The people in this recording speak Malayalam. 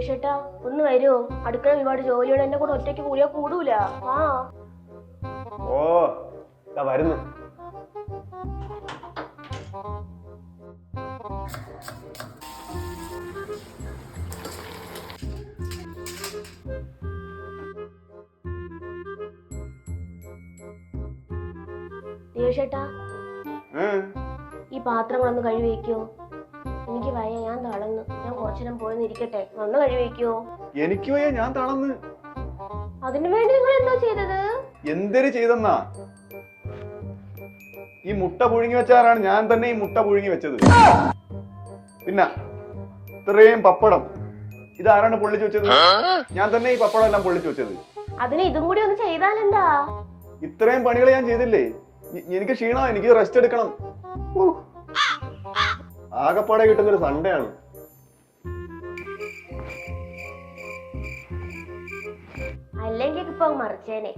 ചേട്ടാ ഒന്ന് വരുമോ? അടുക്കള ഒരുപാട് ജോലിയാണ്, എന്നെ കൂടെ ഒറ്റയ്ക്ക് കൂടിയാ കൂടൂല. ആ ഓ വരുന്നു. ചേട്ടാ ഈ പാത്രങ്ങളൊന്ന് കഴുകി വെക്കോ? എനിക്ക് വയ്യ, ഞാൻ തളർന്നു. ഞാൻ കുറച്ചുനേരം പോയി ഇരിക്കട്ടെ, ഒന്ന് കഴുകി വെക്കോ? എനിക്ക് വയ്യ, ഞാൻ തളർന്ന്. അതിനു വേണ്ടി നിങ്ങൾ എന്താ ചെയ്തത്? എന്തൊരു ചെയ്തെന്നാ? ഈ മുട്ട പുഴുങ്ങി വെച്ചാറാണ് ഞാൻ തന്നെ ഈ മുട്ട പുഴുങ്ങി വെച്ചത്. പിന്നെ ഇത്രയും പപ്പടം ഇതാരാണ് പൊള്ളിച്ചു വെച്ചത്? ഞാൻ തന്നെ ഈ പപ്പടം എല്ലാം പൊള്ളിച്ചു വെച്ചത്. അതിന് ഇതും കൂടി ഒന്ന് ചെയ്താലെന്താ? ഇത്രയും പണികൾ ഞാൻ ചെയ്തില്ലേ? എനിക്ക് ക്ഷീണം, എനിക്ക് റെസ്റ്റ് എടുക്കണം. ആകപ്പാടെ കിട്ടുന്നൊരു സൺഡേ ആണ്. അല്ലെങ്കിൽ ഇപ്പൊ മറിച്ചേനെ.